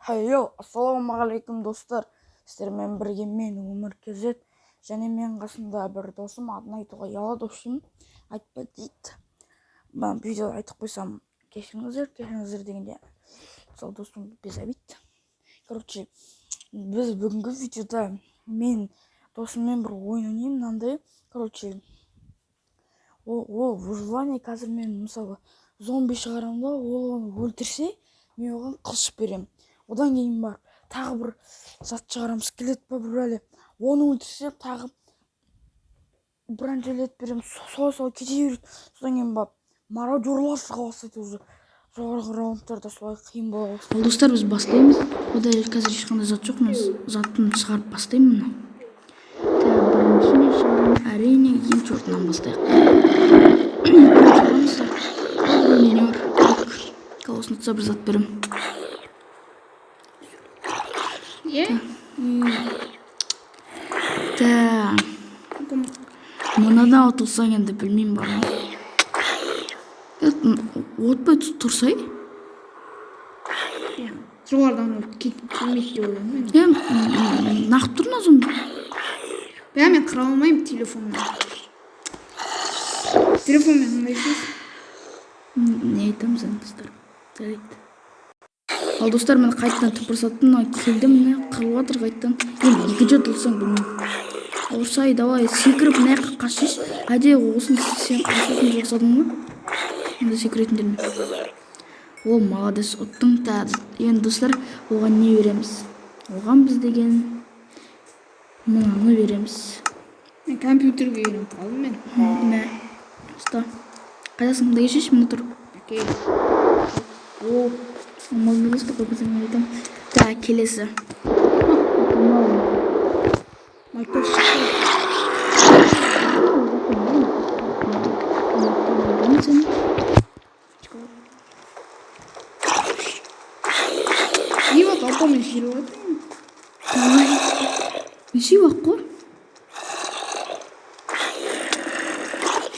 Ассалаумағалейкум достар. Сіздермен бірге мен Өмір Кезет және мен қасымда бір досым, атын айтуға ұялады, айтпа дейді. Мен видеода айтып қойсам, кешіріңіздер дегенде сол досым безобид. Біз бүгінгі видеода мен досыммен бір ойын ойнаймын, мынандай. Ол выживание қазір мен мысалы зомби шығарамын да, ол оны өлтірсе, мен оған қылыш беремін. Одан кейін бар, тағы бір зат шығарам, скелет па бір әлі. Оны өлтірсе, тағы бронежилет беремін, солай кете береді. Содан кейін бар, мародерлар шыға бастайды уже. Жоғарғы раундтарда солай қиын бола бастайды. Достар, біз бастаймыз. Ода қазір ешқандай зат жоқ, мен затын шығарып бастаймын мұны. Бірінші мен шығарам, әрине ең чортынан бастайық. Осыны тұса бір зат берем. Мынадан ұтылсаң енді білмеймін бар ма. Отпай тұрсай? Жоғардан келмейді деп ойлаймын. Нақты тұрна зомби. Мен қыра алмаймын телефонмен. Телефонмен қыңдайсыз? Не айтамыз енді достар? Ал достар, мен қайттан тыпырсаттым, келдім, қырылып жатыр қайттан. Енді екінші ұтылсаң білмеймін. Орсай, давай, секіріп мына қашиш. Әде осын сен қашусын жасадың ма? Енді секіретіндермен. Ол молодец, ұттың. Енді достар, оған не береміз? Оған біз деген мынаны береміз. Мен компьютерге үйреніп қалдым мен. Мә. Ұста. Қайдасың? Да кешеш, мені тұр. Окей. О, молодец такой біздің айтам. Келесі. Майкл шықты. Ива толпамен жүріп отырмын. Неше уақыт қой?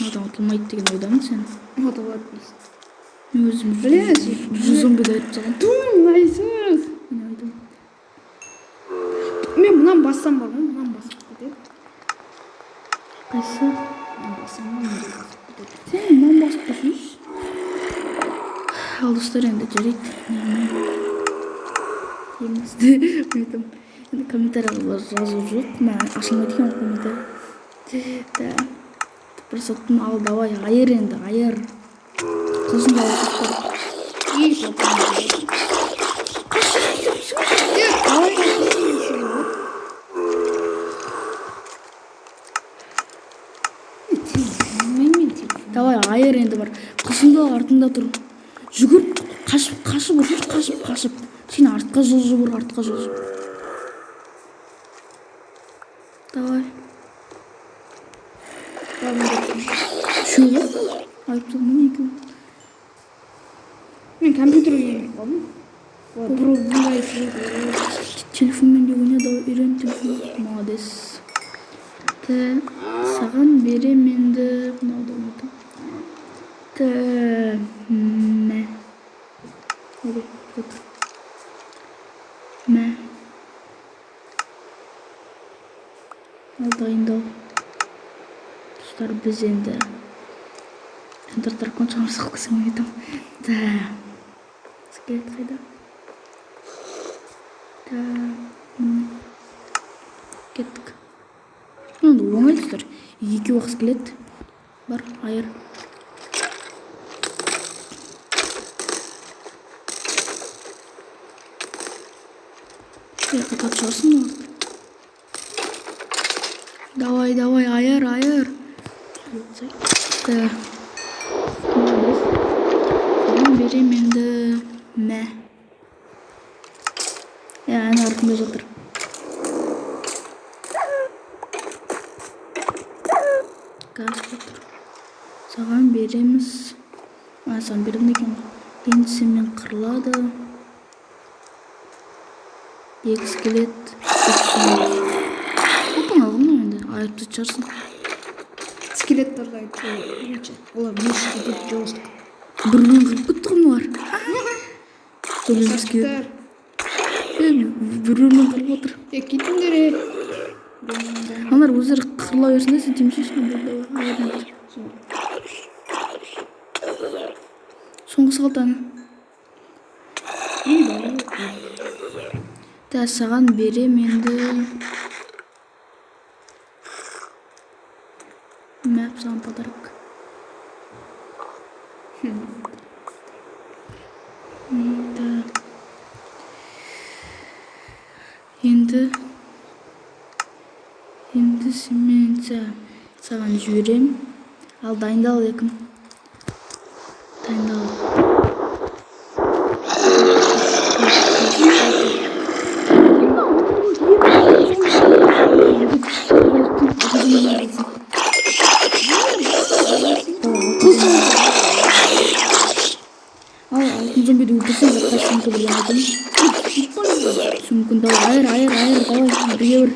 Адам ұтылмайды деген ойдамын сен. Ұтылады дейсің. Мен өзім жүз зомбиді айтып саған. Найсыз. Мен мұнан бассам бар ма? Мұнан басып кетеді. Қайсы? Мұнан бассам ба? Мұнан басып кетеді. Сен мұнан басып тұрсыз? Ал достар, енді жарайды. Емізді. Енді комментарияға жазу жоқ. Мен ашылмайды екен комментарий. Тыпырсаттым, ал давай, айыр енді, айыр. Қылшын да алысып Ей, толпамен жүріп. Давай, айыр енді бар. Қылшында артында тұр. Жүгір, қашып ұршыш, қашып. Сен артқа жылжып ұр, артқа жылжып. Давай. Шуға? Айыптың мұны екен. Мен компьютерге үйреніп қалдым. Телефонмен де ойна, давай, үйрен телефон. Молодец. Саған берем енді. Мынауды ұмытым. Мә. Мә. Ал дайындау. Достар, біз енді Эндер дракон шығарсақ қысың өйтім. Скелет қайда? Кеттік. Енді оңай достар. Екі уақ скелет бар, айыр. Қатат шығарсын оларды. Давай, айыр. Саған берем енді. Мә. Әне артында жатыр. Газ жатыр. Саған береміз. Саған берем екен. Енді сенмен қырылады. Екі скелет. Опың алғын енді. Айыпты шығарсын. Скелеттерді айтты. Олар мешітті деп жауыздық. Бірінен қылып күтті ғым бар. Сол бізге. Бір-бірімен қырып отыр. Кетіңдер. Аналар өздері қырыла берсін де сен темешешін. Соңғысы қалды ана. Да, саған берем енді. Мәп, саған подарок. Енді мен саған жіберем. Ал дайындал екім. Дайындал. Ал алтын зомбиді өлтірсең заттар сумка берген екен. Мүмкін давай айыр давай бір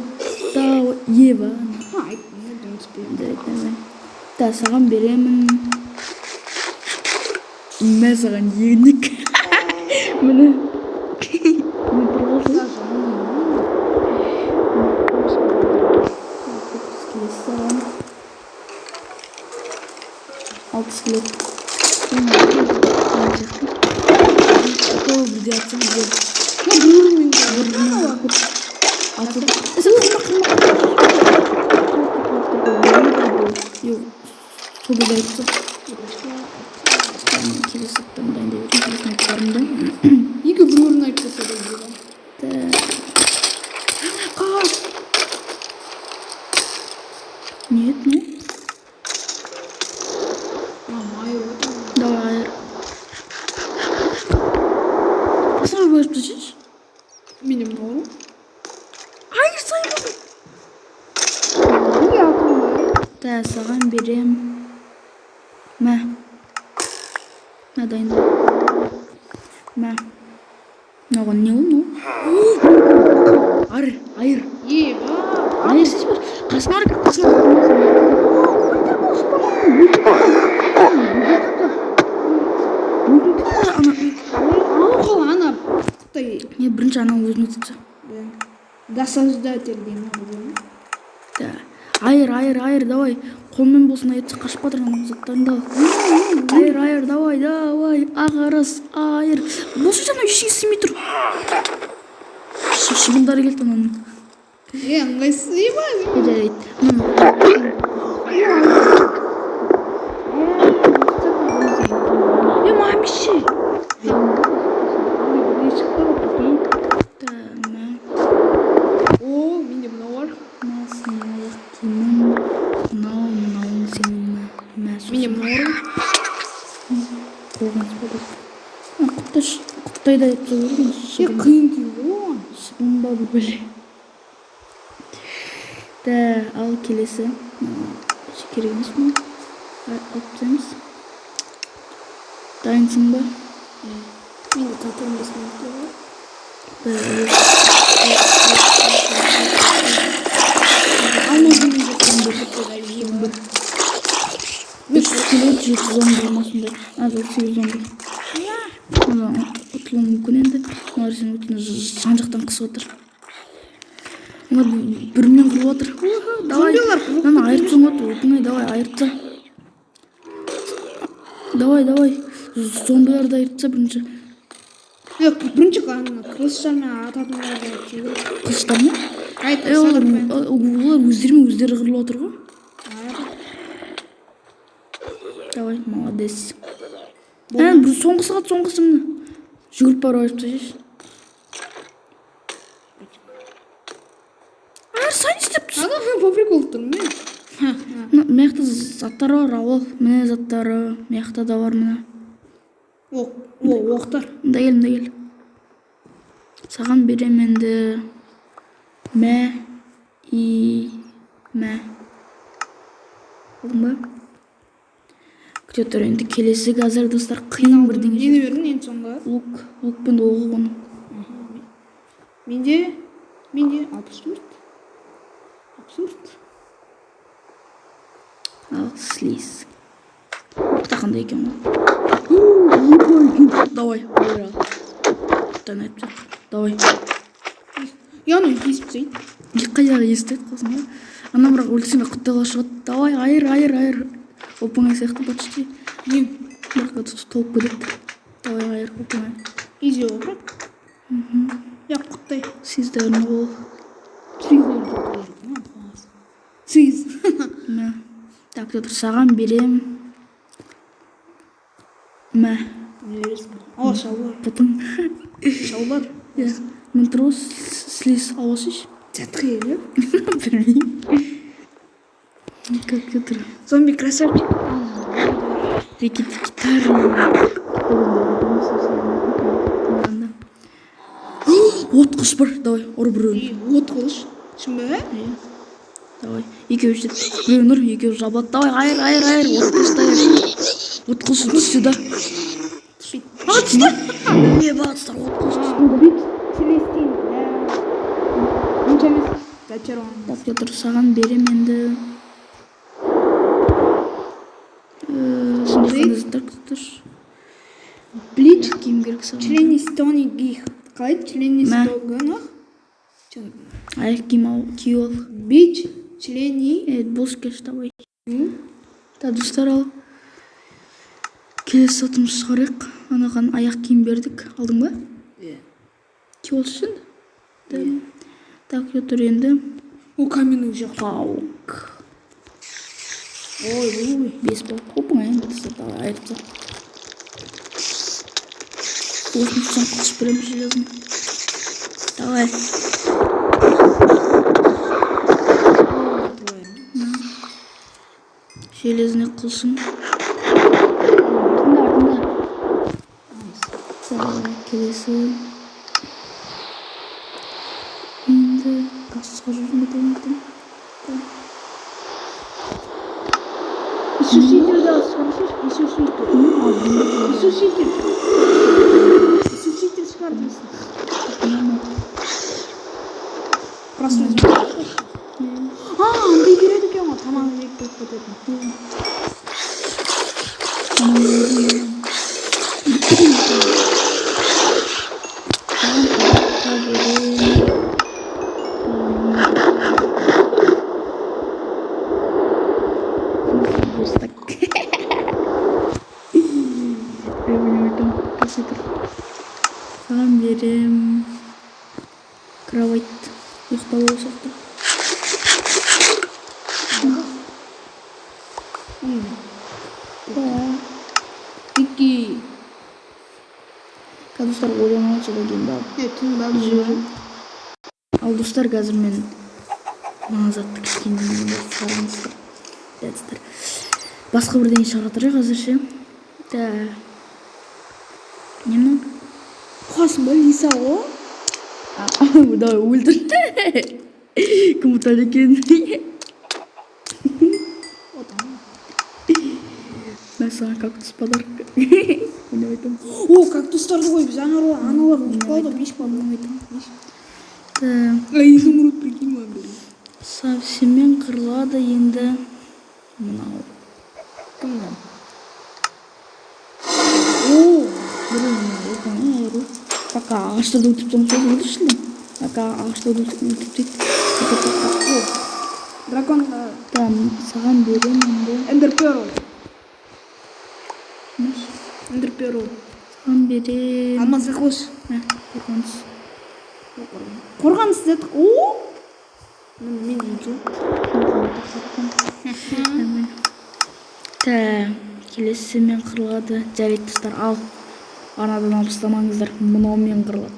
давай ева. Да, саған беремін. Мен саған егінік. Міне. Алты скелет. Бірде атсам Çok güzel yaptı. Kilise attım ben de kilise notlarımda. İyi ki bunun arkası da güzel. Нет, ну. Hayır. Давай. Посмотри, будешь плачешь? Benim doğru. Hayır saymadım. İyi akıllı. Да, саған берем. Мә. Мә дайында. Мә. Мынаған не ол? Айыр. İyi bak. Айыр сіз бір. Қасына бар. Ана. Не, бірінші анау өзіне тұтса. Досаждатель деймін. Да. Айыр, давай. Қолмен болсын айтса қашып батыр ананың заттарыңды ал. Айыр, давай. Ағарыс, айыр. Болсын жаңа ешеге істемей тұр. Шыбындары келді ананың. Ыңғайсыз ема. Жарайды. Мамиши. О, менде мынау бар. Мынауың сенің Менде мынау бар. Құттайда айтса көрген Қиын түйі. шыбын ба бір бәле. Да, ал келесі. Керек емес ма? Алып тастаймыз. Дайынсың ба? Менде татырым басмайды. Үш скелет 7 зомби болмасында. Азыр 8 зомби. Ұтылуы мүмкін енді. Олар сен өтіні жан-жақтан қысып отыр. Олар бірімен қылып отыр. Давай. Мана айыртсың отыр. Өтіңай, давай, айыртса. Давай. Зомбиларды айыртса бірінші. Бірінші қылыштарына ататындарды айтшы. Қылыштарына? Олар өздері қырылып отыр ғой. Давай, молодец. Бір соңғысы қалды, соңғысы міне. Жүгіріп барып айырып тастайшы. Сайын істеп тұр. По приколу тұрмын мен. Маяқта заттар бар, ауыл. Міне заттары, маяқта да бар міне. Оқтар. Да кел. Саған берем енді. Мә. Алдың ба? Күте тұр енді келесі қазір достар қиын бірдеңе. Нені бердің ең соңғы? Лукпен оғы оны. Менде абсурд. Ал слиз. Құта қандай екен ғой. Давай, ал. Құттан айтпақ. Давай. яғни кесіп тастайды. қайдағы естеді қасыңда. Ана бірақ өлсеңе құттыға шығады. Давай, айыр. Оп-оңай сияқты почти. Ең. Бірақ толып кетеді. Давай, айыр, оп-оңай. Изи ол бірақ. Я құттай. Сиздерін ол. Сиз. Мә. Так, жатыр, саған берем. Мә. Ала шалбар. Потом. Шалбар. Мен трос слиз аласыш. Жатық елі. Білмеймін. Как жатыр. Зомби красавчик. Рекетикитар. От құш бар. Давай, ұры біреуін. От қылыш. Шын ба? Давай, екеуі жет. Біреуін ұр, екеуі жабады. Давай, айыр. От құш дайыр. От құш түсті да. Түспейді. Түсті. Не батыстар, от құш түсті. Селестин. Мұнша емес. Гачарон. Так, жатыр, саған берем енді. Блич. Киім керек саған. Члени стони гих. Қалай? Члени Мә. стогынық. Аяқ киім ал, кию ал. Бич. Члени. Бос кеш, давай. Да, достар ал. Келесі сатымыз шығарайық. Анаған аяқ киім бердік. Алдың ба? Кию ал үшін? Так, жатыр енді. О, каменный жоқ. Паук. Ой, бес паук. Опыңа енді давай, айыртса. Осыны тұсаң қылыш берем железный. Давай. Железный қылышың. Артында. Келесі. Енді қасқа жүрмін етемін. Иисуситель да шығарышыш. Иисуситель шығар дейсің. Просто андай береді екен ғой, тамағы жеп болып кететін. Саған берем кровать. Ұйықтап болсақ та. Вики. Достар ойланып содан кейін барып Тыңдап жүрем. Ал достар, қазір мен мына затты кішкене қараңыздар. Басқа бірдеңе шығарып қазірше. Да. Не мынау? Қасым ба, Лиса ғой? Давай, өлтір. Кім ұтады екен? Мен саған кактус подарок. Оны айтам. О, кактустарды қой, біз аналар ұтпайды, 5 балдан айтам. Изумруд прикинь, Совсеммен қырылады енді. Мынау. кімнен? Пока ағаштарды өтіп соң сол өлтіршілді. Пока ағаштарды өтіп дейді. Драконға. Саған берем енді. Эндерперл. Эндерперл. Саған берем. Алмазға қылыш. Қорғаныс. Қорғаныс дедік. О! Мен деймін. Келесі мен қырылады. Жарайды достар, ал. Анадан алпыстамаңыздар. Мынаумен қырылады.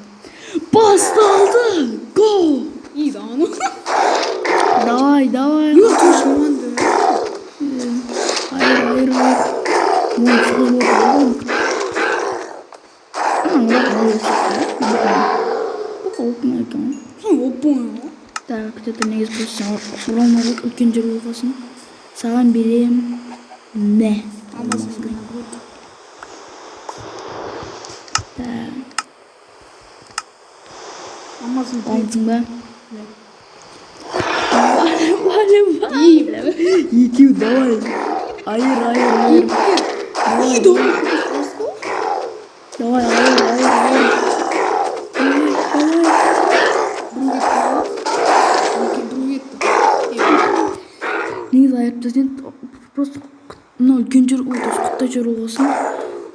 Басталды! Го! Иді аны. Давай. Yok, жаманды. Айыр. Ой, шығыз болды. Бұқалықын айкам. Оппон. Так, это негіз болсын. Ұрамары үлкен жер болғасын. Саған берем. Не. Алмасын. Алмасын. Алдың ба? Екеу, давай. Айыр. Давай, айыр. президент просто мына үлкен жер осы құттай жер болғасын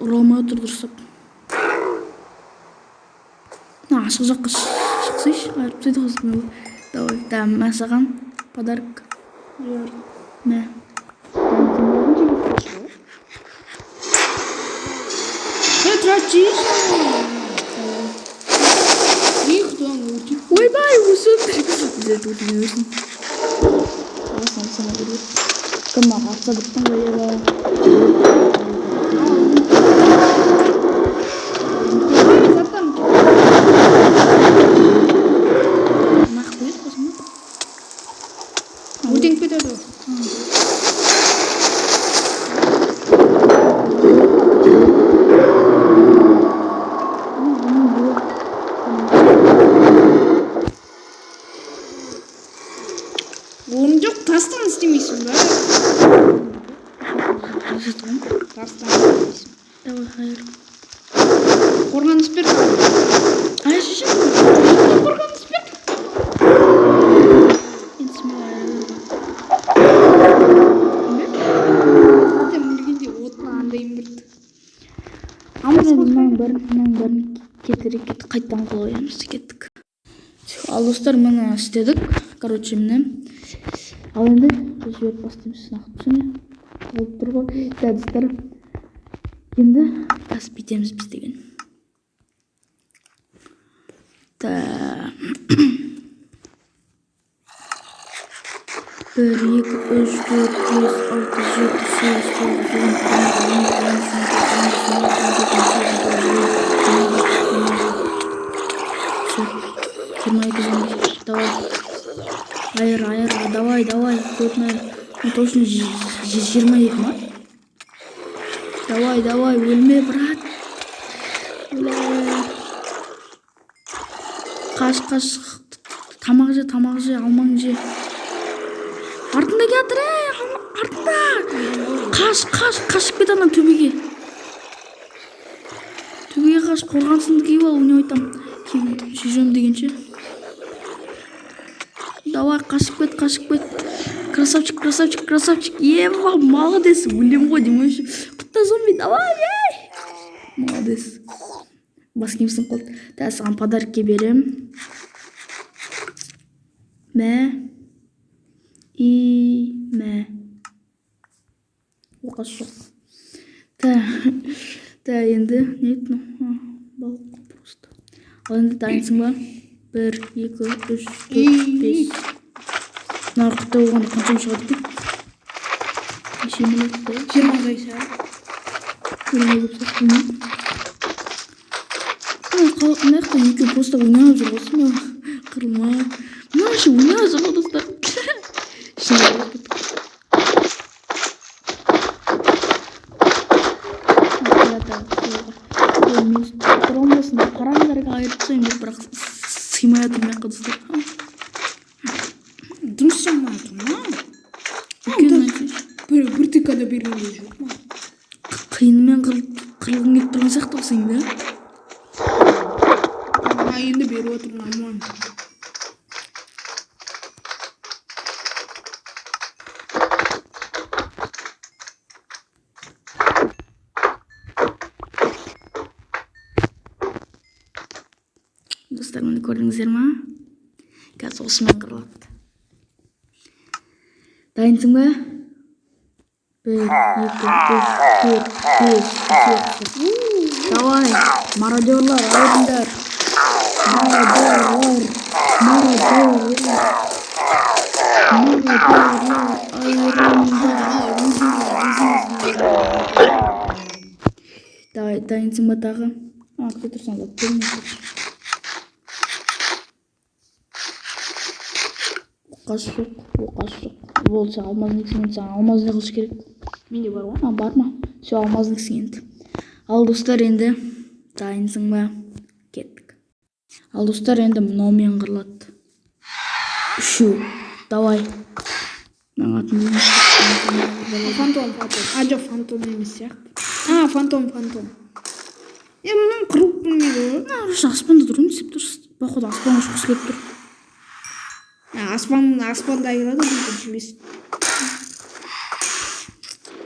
ұра алмай отыр дұрыстап. Мына ашық жаққа шықсайшы, айырып тастайды қазір. Давай, да, мә саған подарок. Мә. Ойбай, өсіп бізде тут не өсін. Сама береді. Кім ағатса біттің ғой нақ қойды қосымда. Өртеніп кетеді. Орын жоқ, тастан істемейсің ба? Тастан істемейсің. Давай, хайыр. Қорғаныс бер. Ай, шешем. Қорғаныс бер. Енді смело айыры. Атам өлгенде отына андайын бірді. Мынаның бәрін кетірек кетті. Қайттан қойамыз кеттік. Ал достар, мына істедік. Короче, міне. Ал енді біз жіберіп бастаймыз. Нақып сөне. Қалып тұр ғой. Да, достар. Енді басып бітеміз біз деген. Да. 1, 2, 3, 4, 5, 6, 7, 8, 9, 10, 11, 12, 13, 14, 15, 16, 17, 18, 19, 20. Давай. Айыр, давай. Көтін айыр. Точно 22 ма? Давай, өлме, брат. Қаш. Тамақ же, алмаң же. Артында келатыр, артында. Қашып кет ана төбеге. Төбеге қаш, қорғансынды киіп ал, не айтам. Кейін шешем дегенше. Давай, қашып кет. Красавчик. Ева, молодец. Өлем ғой демейші. Құтта зомби, давай, ей. Молодец. Бас киімсің қолды. Да, саған подаркке берем. Мә. Оқас жоқ. Да, енді не еттің? Балық просто. Ал енді дайынсың ба? 1, 2, 3, 4, 5. Нарқытта оған қаншам шығады екен? Неше минутта? 20-дай сәл. Көріне көп сақтымын. Мына яқта екеу просто ойнап жүр осы мен қырылма. Мына ше ойнап жүр ғой достар. Қараңдарға айырып тастаймын деп, бірақ сыймай жатыр мына жаққа достар. Дұрыс сыймай жатыр ма? Бір тикада бергенде жоқ ма? Қиынымен қырылғың келіп тұрған сияқты сен де. Енді беріп отырмын аман. Достар, мені көрдіңіздер ма? Қазір осымен қырылады. Дайынсың ба? 1, 2, 3, 4, 5. Давай, мародерлар, айырыңдар. Давай, дайынсың ба тағы? Күте тұрсаң да, көрмейсің. Оқас жоқ. Болса алмазын ексің енді саған алмазын қылыш керек. Менде бар ғой? Бар ма? Все, алмазын ексің енді. Ал достар, енді дайынсың ба? Кеттік. Ал достар, енді мынаумен қырылады. Шу, давай. Фантом. Жоқ, фантом емес сияқты. Фантом. Мұның қырылып білмейді ғой. Аспанда тұрын десіп тұрсыз. Бақыда аспанға шыққысы келіп тұр. Аспанда айырады дейді емес.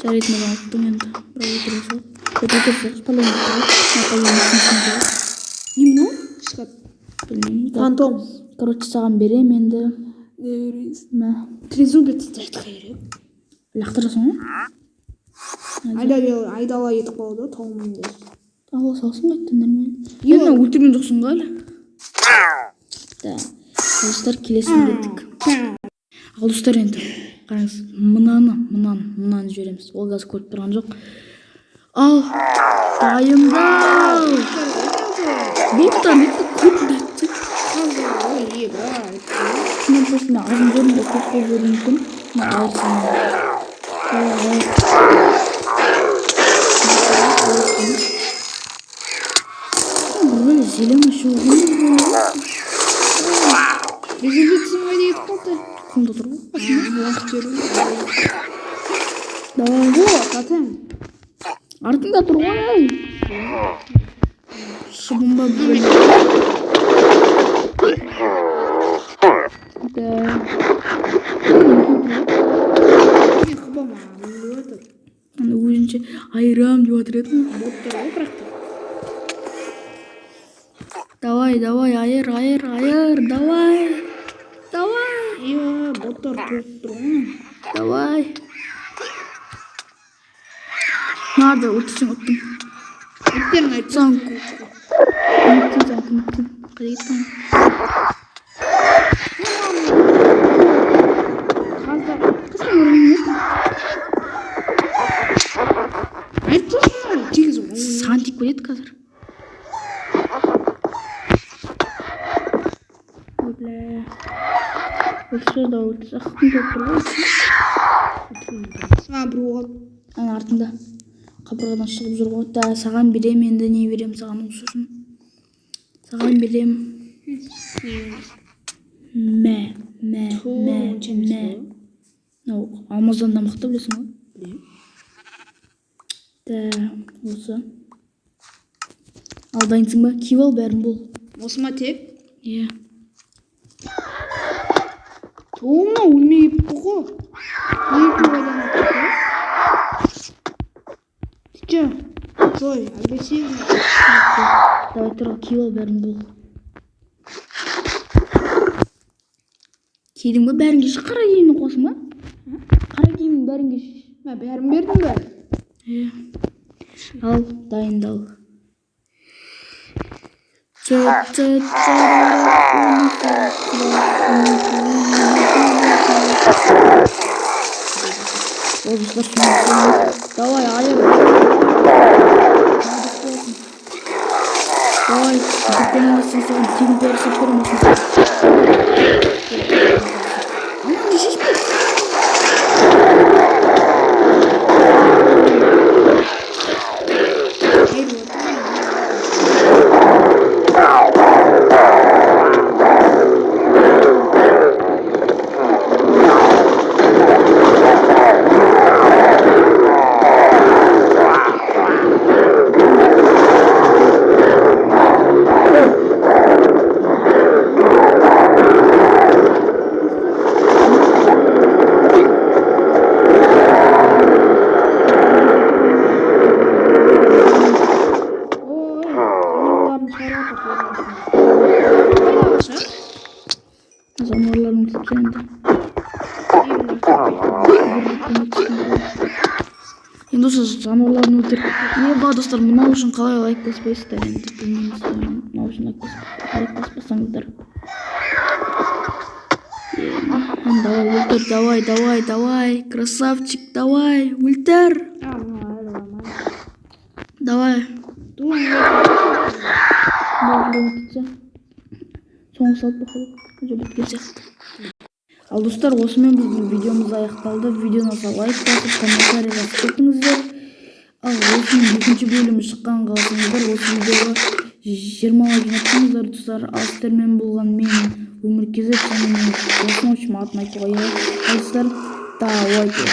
жарайтын алттым енді. Бірақ өтіре салып. Өтіре салып, половина тұрып. Немно? Шығат. Білмеймін. Фантом. Короче, саған берем енді. Мә. Трезубец айтқа керек. Лақтырасың ғой? Айдала етіп қалды, тауымын дес. Алла салсын қайттан нормально. Енді өлтірген жоқсың ғой әлі? Да. Достар келесін кеттік. Ал достар енді. Қараңыз, мынаны жібереміз. Ол қазір көріп тұрған жоқ. Ал, дайындал. Боттар көп ұлдетті. Мен просто азын көрмейді, көп қол көрі мүмкін. Мен айырсам. Böyle zileme şu Резолюцияға дейін қалды. Кімді тұр ғой? Уақыт жүру. Давай. О, тотем. Артында тұр ғой. Шыбынба бөлі. Да. Мен қыбама, өлі отыр. Аны өзінше айрам деп отыр еді. Боттар ғой, бірақ та. Давай, айыр, давай. Иә, боттар толып тұр ғой. Давай. Nerede? Uçsun. Өттерін айтсаң. Sen Kımmıttın. Hadi git tamam. Kızım yorulun yok. Айтсаң, тегіз ғой. Саған тиіп кетеді қазір. Бля. Осы да өтсі. Аққын көп тұр ғой. Бір оғал. Ана артында. Қабырғадан шығып жүр ғой. Да, саған берем енді не берем саған осы үшін. Саған берем. Мә. Алмаздан да мықты білесің ғой? Білем. Да, осы. Ал дайынсың ба? Киіп ал бәрін бол. Осыма тек. Иә. Тоғына өлмейіп бұғы. Екі ойдан атты. Тича, жой, агрессивный. Давай тұрға киіп ал бәрін бол. Кидің ба бәрін кеш. Қара киімді қосың ба? Қара киімді бәрін кеш. Бәрін бердің бәрі. Иә. Ал, дайындал. Давай, айыр. Давай, дұрпенің сен тегін пересіп көрім үшін. Аман дешеш бе? Жануарларын өлтіріп енді. Енді осы жануарларын өлтіріп. Ба достар, мынау үшін қалай лайк баспайсыздар енді. Мынау үшін лайк баспасаңыздар. Давай, красавчик, давай, өлтір. Давай. Соңғы салып бақылып. Біткен сияқты. Ал достар, осымен біздің видеомыз аяқталды. Видеоны лайк басып, комментарий жазып кетіңіздер. Ал осының екінші бөлімі шыққан қаласыңыздар. Осы видеоға 20 лайк жинатсаңыздар достар. Ал сіздермен болған мен Өмір Кезет және мен досым атын айтуға ие. Ал достар, давайте.